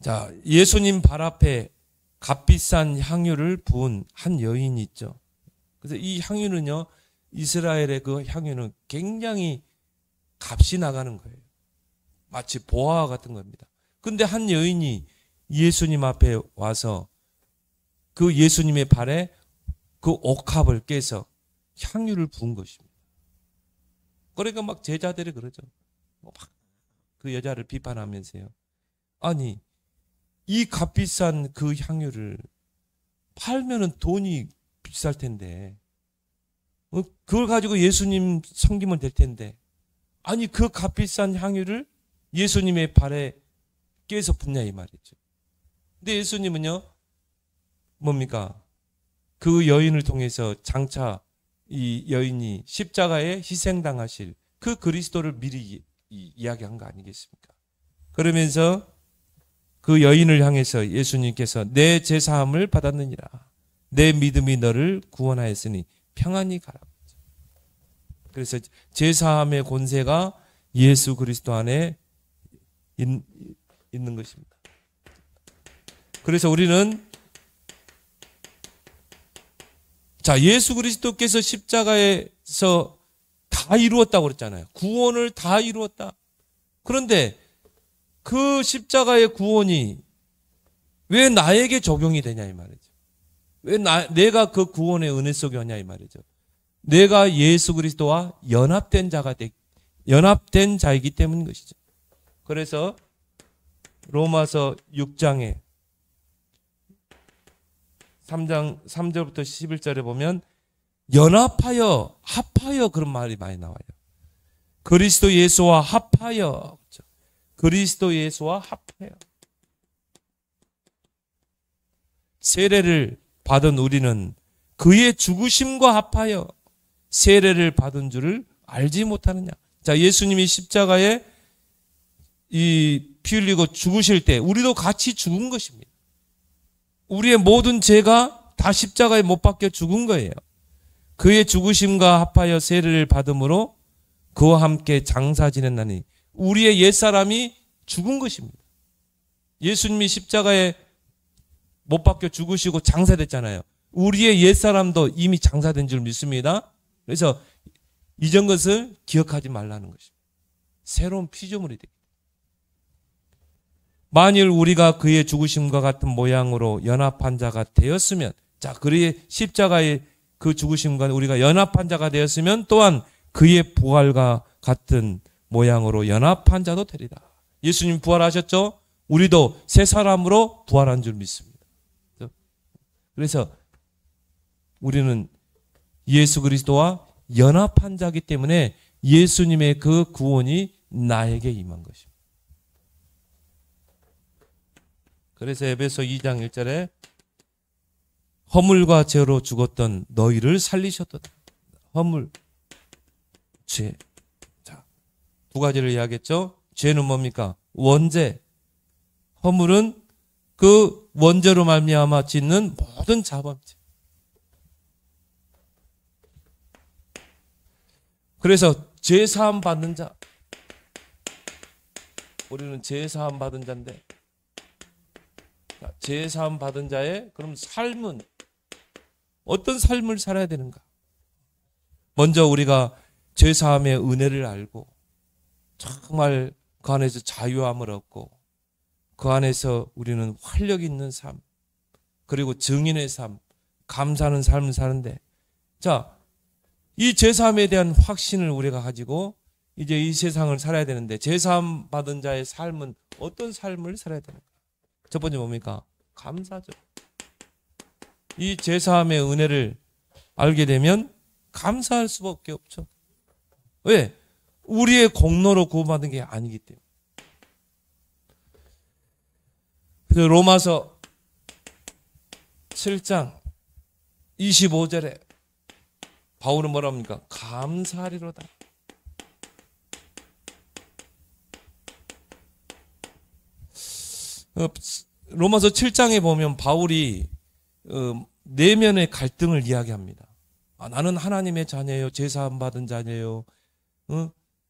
자, 예수님 발 앞에 값비싼 향유를 부은 한 여인이 있죠. 그래서 이 향유는요, 이스라엘의 그 향유는 굉장히 값이 나가는 거예요. 마치 보화와 같은 겁니다. 근데 한 여인이 예수님 앞에 와서 그 예수님의 발에 그 옥합을 깨서 향유를 부은 것입니다. 그러니까 막 제자들이 그러죠. 막 그 여자를 비판하면서요. 아니, 이 값비싼 그 향유를 팔면은 돈이 비쌀 텐데, 그걸 가지고 예수님 섬기면 될 텐데, 아니, 그 값비싼 향유를 예수님의 발에 깨서 붓냐, 이 말이죠. 근데 예수님은요, 뭡니까? 그 여인을 통해서 장차 이 여인이 십자가에 희생당하실 그 그리스도를 미리 이야기한 거 아니겠습니까? 그러면서 그 여인을 향해서 예수님께서 내 죄사함을 받았느니라. 내 믿음이 너를 구원하였으니 평안히 가라. 그래서 죄사함의 권세가 예수 그리스도 안에 있는 것입니다. 그래서 우리는 자, 예수 그리스도께서 십자가에서 다 이루었다고 그랬잖아요. 구원을 다 이루었다. 그런데 그 십자가의 구원이 왜 나에게 적용이 되냐 이 말이죠. 왜 내가 그 구원의 은혜 속에 오냐 이 말이죠. 내가 예수 그리스도와 연합된 자이기 때문인 것이죠. 그래서 로마서 6장에 3장 3절부터 11절에 보면 연합하여 합하여 그런 말이 많이 나와요. 그리스도 예수와 합하여, 그렇죠? 그리스도 예수와 합하여. 세례를 받은 우리는 그의 죽으심과 합하여 세례를 받은 줄을 알지 못하느냐. 자, 예수님이 십자가에 피 흘리고 죽으실 때 우리도 같이 죽은 것입니다. 우리의 모든 죄가 다 십자가에 못 박혀 죽은 거예요. 그의 죽으심과 합하여 세례를 받음으로 그와 함께 장사 지냈나니 우리의 옛사람이 죽은 것입니다. 예수님이 십자가에 못 박혀 죽으시고 장사됐잖아요. 우리의 옛사람도 이미 장사된 줄 믿습니다. 그래서 이전 것을 기억하지 말라는 것입니다. 새로운 피조물이 되기. 만일 우리가 그의 죽으심과 같은 모양으로 연합한 자가 되었으면, 자, 그의 십자가의 그 죽으심과 우리가 연합한 자가 되었으면 또한 그의 부활과 같은 모양으로 연합한 자도 되리라. 예수님 부활하셨죠? 우리도 새 사람으로 부활한 줄 믿습니다. 그래서 우리는 예수 그리스도와 연합한 자이기 때문에 예수님의 그 구원이 나에게 임한 것입니다. 그래서 에베소 2장 1절에 허물과 죄로 죽었던 너희를 살리셨도다. 허물, 죄. 자, 두 가지를 이야기했죠. 죄는 뭡니까? 원죄. 허물은 그 원죄로 말미암아 짓는 모든 자범죄. 그래서 죄 사함 받는 자. 우리는 죄 사함 받은 자인데, 죄 사함 받은 자의 그럼 삶은 어떤 삶을 살아야 되는가? 먼저 우리가 죄 사함의 은혜를 알고 정말 그 안에서 자유함을 얻고 그 안에서 우리는 활력 있는 삶, 그리고 증인의 삶, 감사하는 삶을 사는데, 자, 이 죄 사함에 대한 확신을 우리가 가지고 이제 이 세상을 살아야 되는데, 죄 사함 받은 자의 삶은 어떤 삶을 살아야 되는가? 첫 번째 뭡니까? 감사죠. 이 죄 사함의 은혜를 알게 되면 감사할 수밖에 없죠. 왜? 우리의 공로로 구원받은 게 아니기 때문에. 그래서 로마서 7장 25절에 바울은 뭐라 합니까? 감사하리로다. 로마서 7장에 보면 바울이 내면의 갈등을 이야기합니다. 나는 하나님의 자녀예요. 제사함 받은 자녀예요.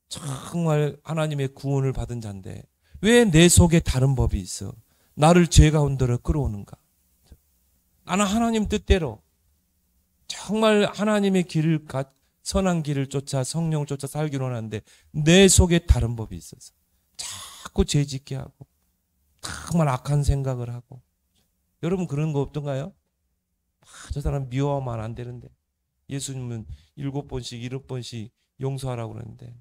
정말 하나님의 구원을 받은 자인데 왜 내 속에 다른 법이 있어? 나를 죄 가운데로 끌어오는가? 나는 하나님 뜻대로 정말 하나님의 길을 선한 길을 쫓아 성령을 쫓아 살기로 하는데 내 속에 다른 법이 있어서 자꾸 죄 짓게 하고 정말 악한 생각을 하고. 여러분 그런 거 없던가요? 저 사람 미워하면 안 되는데 예수님은 7번씩 7번씩 용서하라고 그러는데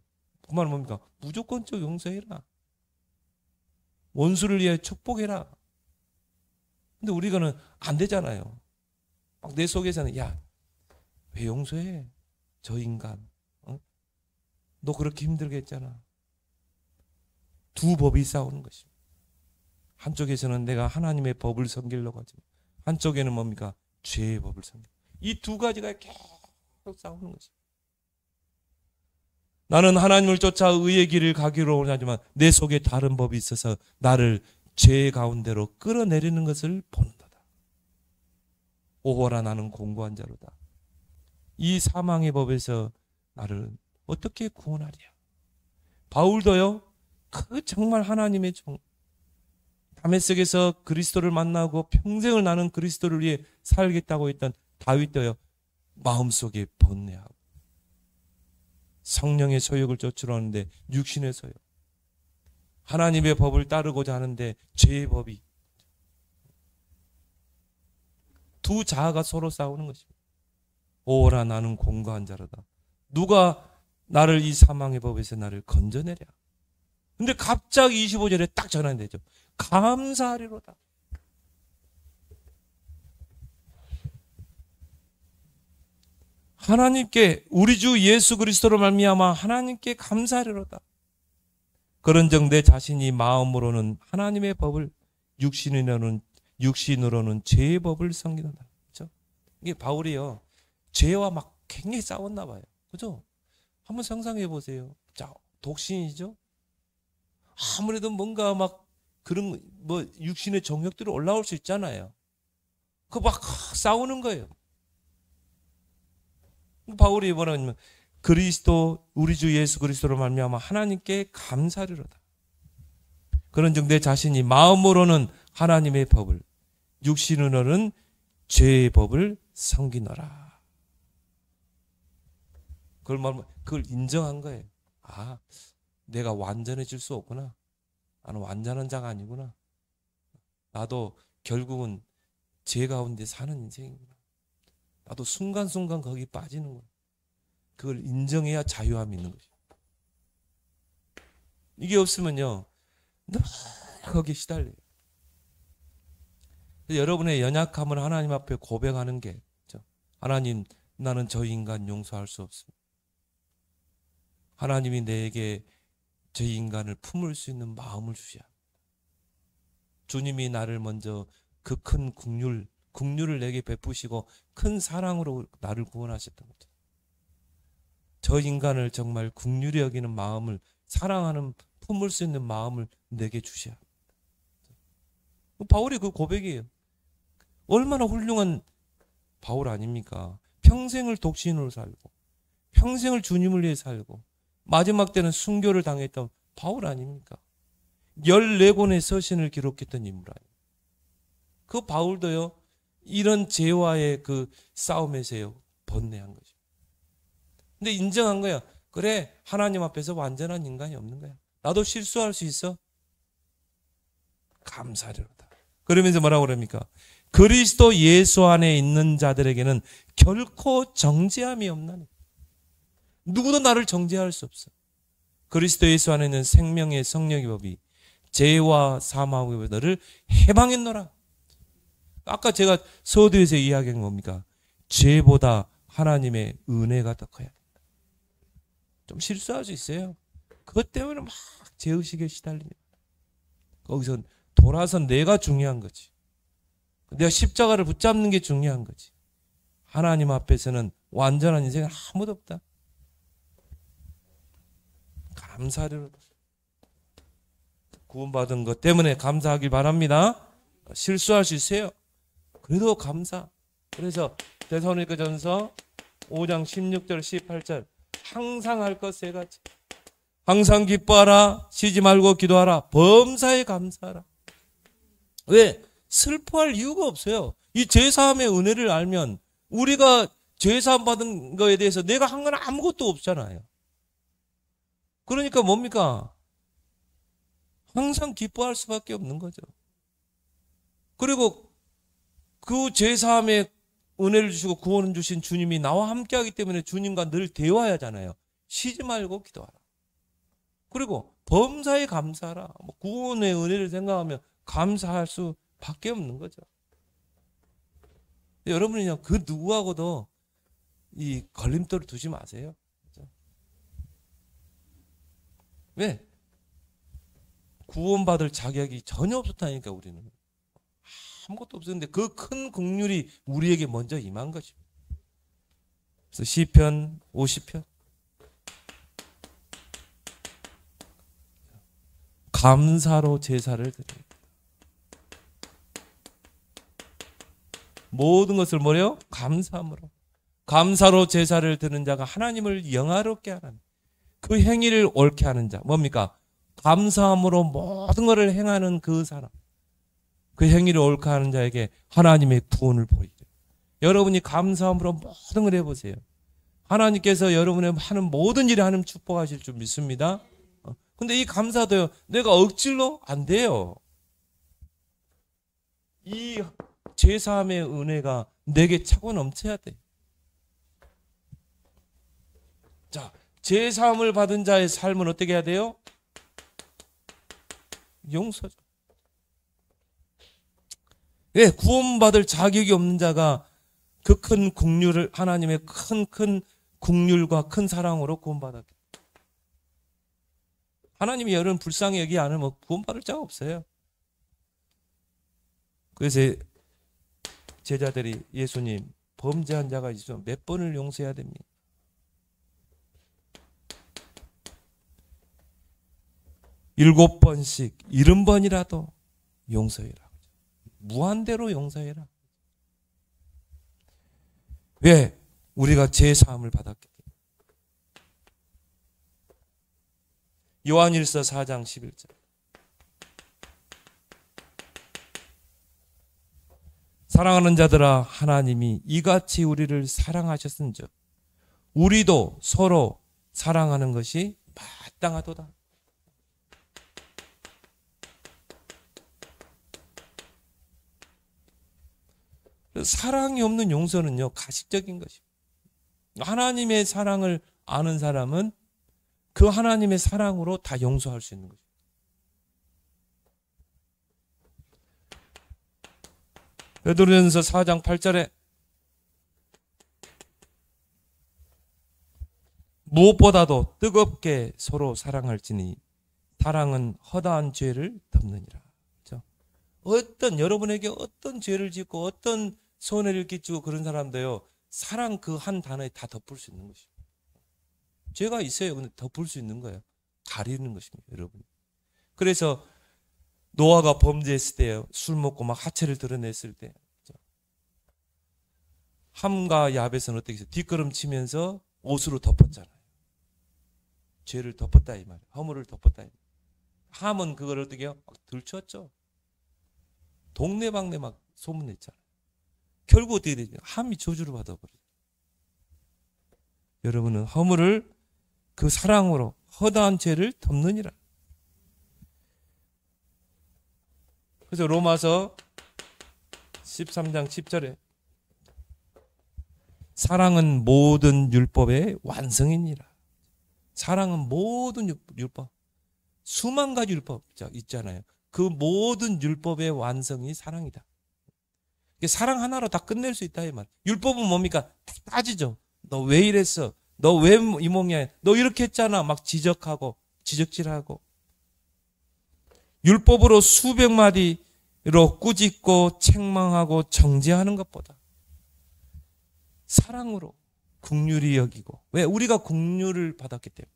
그 말은 뭡니까? 무조건적 용서해라. 원수를 위해 축복해라. 근데 우리가는 안 되잖아요. 막 내 속에서는 야, 왜 용서해? 저 인간. 너 그렇게 힘들게 했잖아. 두 법이 싸우는 것입니다. 한쪽에서는 내가 하나님의 법을 섬기려고 하지만 한쪽에는 뭡니까? 죄의 법을 섬기고. 이 두 가지가 계속 싸우는 것입니다. 나는 하나님을 쫓아 의의 길을 가기로 하지만 내 속에 다른 법이 있어서 나를 죄 가운데로 끌어내리는 것을 본다. 오호라 나는 공고한 자로다. 이 사망의 법에서 나를 어떻게 구원하랴? 바울도요. 그 정말 하나님의 종 다메섹에서 그리스도를 만나고 평생을 나는 그리스도를 위해 살겠다고 했던 다윗도요. 마음속에 번뇌하고 성령의 소욕을 쫓으려 하는데 육신의 소욕, 하나님의 법을 따르고자 하는데 죄의 법이, 두 자아가 서로 싸우는 것입니다. 오라 나는 공고한 자로다. 누가 나를 이 사망의 법에서 나를 건져내랴. 근데 갑자기 25절에 딱 전환되죠. 감사하리로다. 하나님께 우리 주 예수 그리스도로 말미암아 하나님께 감사하리로다. 그런즉 내 자신이 마음으로는 하나님의 법을 육신으로는 죄의 법을 섬기는다. 그렇죠? 이게 바울이요. 죄와 막 굉장히 싸웠나 봐요. 그죠? 한번 상상해 보세요. 자, 독신이죠? 아무래도 뭔가 막 그런 뭐 육신의 정욕들이 올라올 수 있잖아요. 그 막 싸우는 거예요. 바울이 뭐라냐면 그리스도 우리 주 예수 그리스도로 말미암아 하나님께 감사하리로다. 그런즉 내 자신이 마음으로는 하나님의 법을 육신으로는 죄의 법을 섬기노라. 그걸 인정한 거예요. 아, 내가 완전해질 수 없구나. 나는 완전한 자가 아니구나. 나도 결국은 죄 가운데 사는 인생이구나. 나도 순간순간 거기 빠지는구나. 그걸 인정해야 자유함이 있는 거죠. 이게 없으면요, 늘 거기에 시달려요. 여러분의 연약함을 하나님 앞에 고백하는 게, 하나님, 나는 저 인간 용서할 수 없습니다. 하나님이 내게 저 인간을 품을 수 있는 마음을 주셔야 합니다. 주님이 나를 먼저 그 큰 국률을 내게 베푸시고 큰 사랑으로 나를 구원하셨던 거죠. 저 인간을 정말 국률이 여기는 마음을, 사랑하는, 품을 수 있는 마음을 내게 주셔야 합니다. 바울이 그 고백이에요. 얼마나 훌륭한 바울 아닙니까? 평생을 독신으로 살고 평생을 주님을 위해 살고 마지막 때는 순교를 당했던 바울 아닙니까? 14권의 서신을 기록했던 인물 아닙니까? 그 바울도요, 이런 죄와의 그 싸움에서요, 번뇌한 거죠. 근데 인정한 거야. 그래, 하나님 앞에서 완전한 인간이 없는 거야. 나도 실수할 수 있어. 감사리로다. 그러면서 뭐라고 그럽니까? 그리스도 예수 안에 있는 자들에게는 결코 정죄함이 없나니. 누구도 나를 정죄할 수 없어. 그리스도 예수 안에 있는 생명의 성령의 법이 죄와 사망의 법이 너를 해방했노라. 아까 제가 서두에서 이야기한 겁니까? 죄보다 하나님의 은혜가 더 커야 된다. 좀 실수할 수 있어요. 그것 때문에 막 죄의식에 시달립니다. 거기서 돌아서 내가 중요한 거지. 내가 십자가를 붙잡는 게 중요한 거지. 하나님 앞에서는 완전한 인생은 아무도 없다. 감사를 구원받은 것 때문에 감사하길 바랍니다. 실수할 수 있어요. 그래도 감사. 그래서 데살로니가전서 5장 16절 18절 항상 할 것 세 가지. 항상 기뻐하라. 쉬지 말고 기도하라. 범사에 감사하라. 왜? 슬퍼할 이유가 없어요. 이 죄사함의 은혜를 알면 우리가 죄사함 받은 거에 대해서 내가 한 건 아무것도 없잖아요. 그러니까 뭡니까? 항상 기뻐할 수밖에 없는 거죠. 그리고 그 죄사함의 은혜를 주시고 구원을 주신 주님이 나와 함께하기 때문에 주님과 늘 대화해야 하잖아요. 쉬지 말고 기도하라. 그리고 범사에 감사하라. 구원의 은혜를 생각하면 감사할 수밖에 없는 거죠. 여러분은요, 그 누구하고도 이 걸림돌을 두지 마세요. 왜? 구원받을 자격이 전혀 없었다니까, 우리는. 아무것도 없었는데 그 큰 긍휼이 우리에게 먼저 임한 것입니다. 그래서 시편 50편 감사로 제사를 드립니다. 모든 것을 뭐래요? 감사함으로. 감사로 제사를 드는 자가 하나님을 영화롭게 하는 그 행위를 옳게 하는 자. 뭡니까? 감사함으로 모든 것을 행하는 그 사람. 그 행위를 옳게 하는 자에게 하나님의 구원을 보이게. 여러분이 감사함으로 모든 걸 해보세요. 하나님께서 여러분의 하는 모든 일에 하나님 축복하실 줄 믿습니다. 근데 이 감사도요, 내가 억지로 안 돼요. 이 제사함의 은혜가 내게 차고 넘쳐야 돼. 자, 제사함을 받은 자의 삶은 어떻게 해야 돼요? 용서죠. 왜? 구원받을 자격이 없는 자가 그 큰 긍휼을, 하나님의 큰 긍휼과 큰 사랑으로 구원받았기. 하나님이 여러분 불쌍히 여기지 않으면 구원받을 자가 없어요. 그래서 제자들이 예수님, 범죄한 자가 있으면 몇 번을 용서해야 됩니까? 일곱 번씩 70번이라도 용서해라. 무한대로 용서해라. 왜? 우리가 죄사함을 받았기 때문에. 요한일서 4장 11절. 사랑하는 자들아, 하나님이 이같이 우리를 사랑하셨은즉 우리도 서로 사랑하는 것이 마땅하도다. 사랑이 없는 용서는요, 가식적인 것입니다. 하나님의 사랑을 아는 사람은 그 하나님의 사랑으로 다 용서할 수 있는 것입니다. 베드로전서 4장 8절에 무엇보다도 뜨겁게 서로 사랑할지니 사랑은 허다한 죄를 덮느니라. 그렇죠? 여러분에게 어떤 죄를 짓고 어떤 손해를 끼치고 그런 사람도요, 사랑 그 한 단어에 다 덮을 수 있는 것입니다. 죄가 있어요. 근데 덮을 수 있는 거예요. 가리는 것입니다, 여러분. 그래서 노아가 범죄했을 때요, 술 먹고 막 하체를 드러냈을 때, 함과 야벳은 어떻게 했어요? 뒷걸음치면서 옷으로 덮었잖아요. 죄를 덮었다 이 말이에요. 허물을 덮었다 이 말이에요. 함은 그걸 어떻게 해요? 막 들추었죠. 동네방네 막 소문냈잖아요. 결국 어떻게 되죠? 함이 저주를 받아버려요. 여러분은 허물을 그 사랑으로 허다한 죄를 덮느니라. 그래서 로마서 13장 10절에 사랑은 모든 율법의 완성이니라. 사랑은 모든 율법, 수만 가지 율법 있잖아요. 그 모든 율법의 완성이 사랑이다. 사랑 하나로 다 끝낼 수 있다 이 말. 율법은 뭡니까? 따지죠. 너 왜 이랬어? 너 왜 이 몸이야? 너 이렇게 했잖아. 막 지적하고 지적질하고. 율법으로 수백 마디로 꾸짖고 책망하고 정죄하는 것보다 사랑으로 긍휼히 여기고, 왜? 우리가 긍휼을 받았기 때문에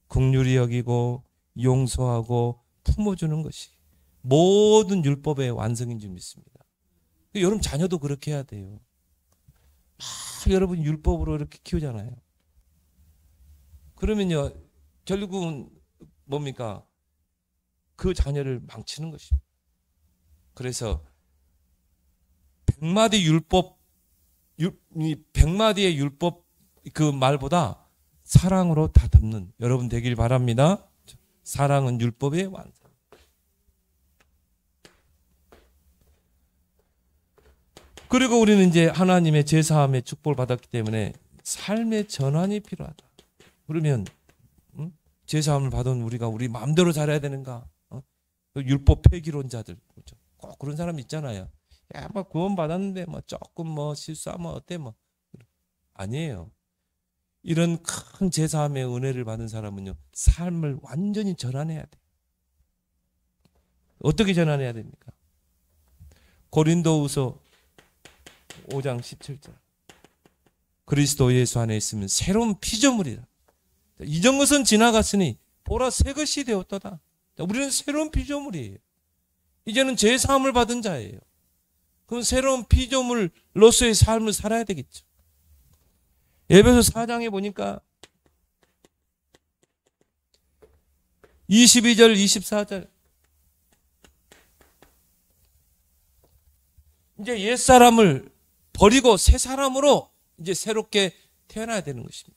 긍휼히 여기고 용서하고 품어주는 것이 모든 율법의 완성인 줄 믿습니다. 여러분 자녀도 그렇게 해야 돼요. 여러분 율법으로 이렇게 키우잖아요. 그러면요, 결국은 뭡니까? 그 자녀를 망치는 것입니다. 그래서 100마디의 율법 그 말보다 사랑으로 다 덮는 여러분 되길 바랍니다. 사랑은 율법의 완성. 그리고 우리는 이제 하나님의 제사함의 축복을 받았기 때문에 삶의 전환이 필요하다. 그러면 제사함을 받은 우리가 우리 마음대로 살아야 되는가? 율법 폐기론자들, 그렇죠? 꼭 그런 사람 있잖아요. 야, 뭐 구원 받았는데 뭐 조금 뭐 실수하면 어때 뭐. 아니에요. 이런 큰 제사함의 은혜를 받은 사람은요, 삶을 완전히 전환해야 돼. 어떻게 전환해야 됩니까? 고린도후서 5장 17절. 그리스도 예수 안에 있으면 새로운 피조물이다. 이전 것은 지나갔으니 보라 새 것이 되었도다. 우리는 새로운 피조물이에요. 이제는 제사함을 받은 자예요. 그럼 새로운 피조물로서의 삶을 살아야 되겠죠. 에베소 4장에 보니까 22절 24절 이제 옛사람을 버리고 새 사람으로 이제 새롭게 태어나야 되는 것입니다.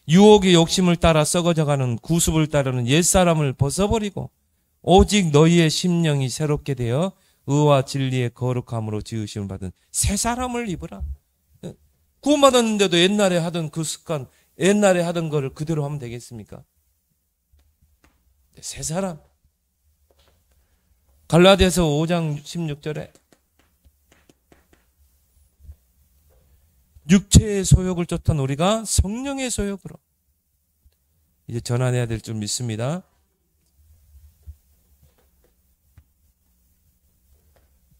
유혹의 욕심을 따라 썩어져가는 구습을 따르는 옛사람을 벗어버리고 오직 너희의 심령이 새롭게 되어 의와 진리의 거룩함으로 지으심을 받은 새 사람을 입으라. 구원받았는데도 옛날에 하던 그 습관, 옛날에 하던 거를 그대로 하면 되겠습니까? 새 사람. 갈라디아서 5장 16절에 육체의 소욕을 쫓던 우리가 성령의 소욕으로 이제 전환해야 될 줄 믿습니다.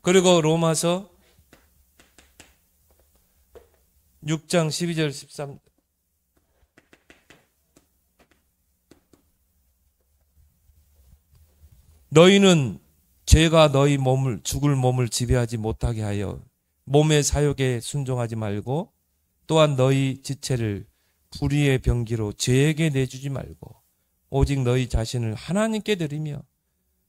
그리고 로마서 6장 12절 13 너희는 죄가 너희 죽을 몸을 지배하지 못하게 하여 몸의 사욕에 순종하지 말고 또한 너희 지체를 불의의 병기로 죄에게 내주지 말고 오직 너희 자신을 하나님께 드리며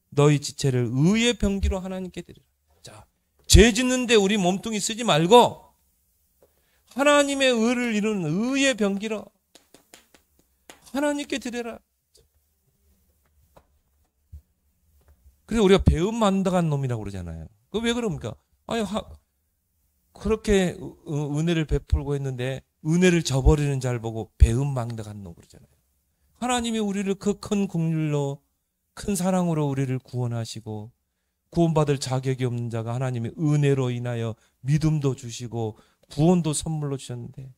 너희 지체를 의의 병기로 하나님께 드리라. 자, 죄 짓는데 우리 몸뚱이 쓰지 말고 하나님의 의를 이루는 의의 병기로 하나님께 드려라. 그래서 우리가 배움 만덕한 놈이라고 그러잖아요. 그 왜 그럽니까? 아니 그렇게 은혜를 베풀고 했는데 은혜를 저버리는 자를 보고 배움 만덕한 놈 그러잖아요. 하나님이 우리를 그 큰 긍휼로 큰 사랑으로 우리를 구원하시고 구원받을 자격이 없는 자가 하나님의 은혜로 인하여 믿음도 주시고 구원도 선물로 주셨는데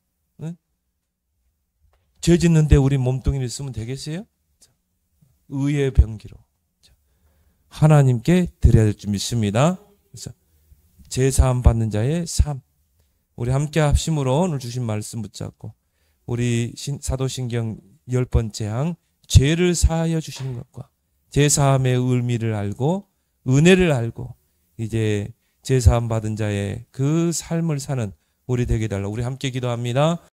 죄 짓는데 우리 몸뚱이를 쓰면 되겠어요? 의의 병기로 하나님께 드려야 될 줄 믿습니다. 그래서 제사함 받는 자의 삶. 우리 함께 합심으로 오늘 주신 말씀 붙잡고 우리 사도신경 10번째 항 죄를 사하여 주시는 것과 제사함의 의미를 알고 은혜를 알고 이제 제사함 받은 자의 그 삶을 사는 우리 되게 달라. 우리 함께 기도합니다.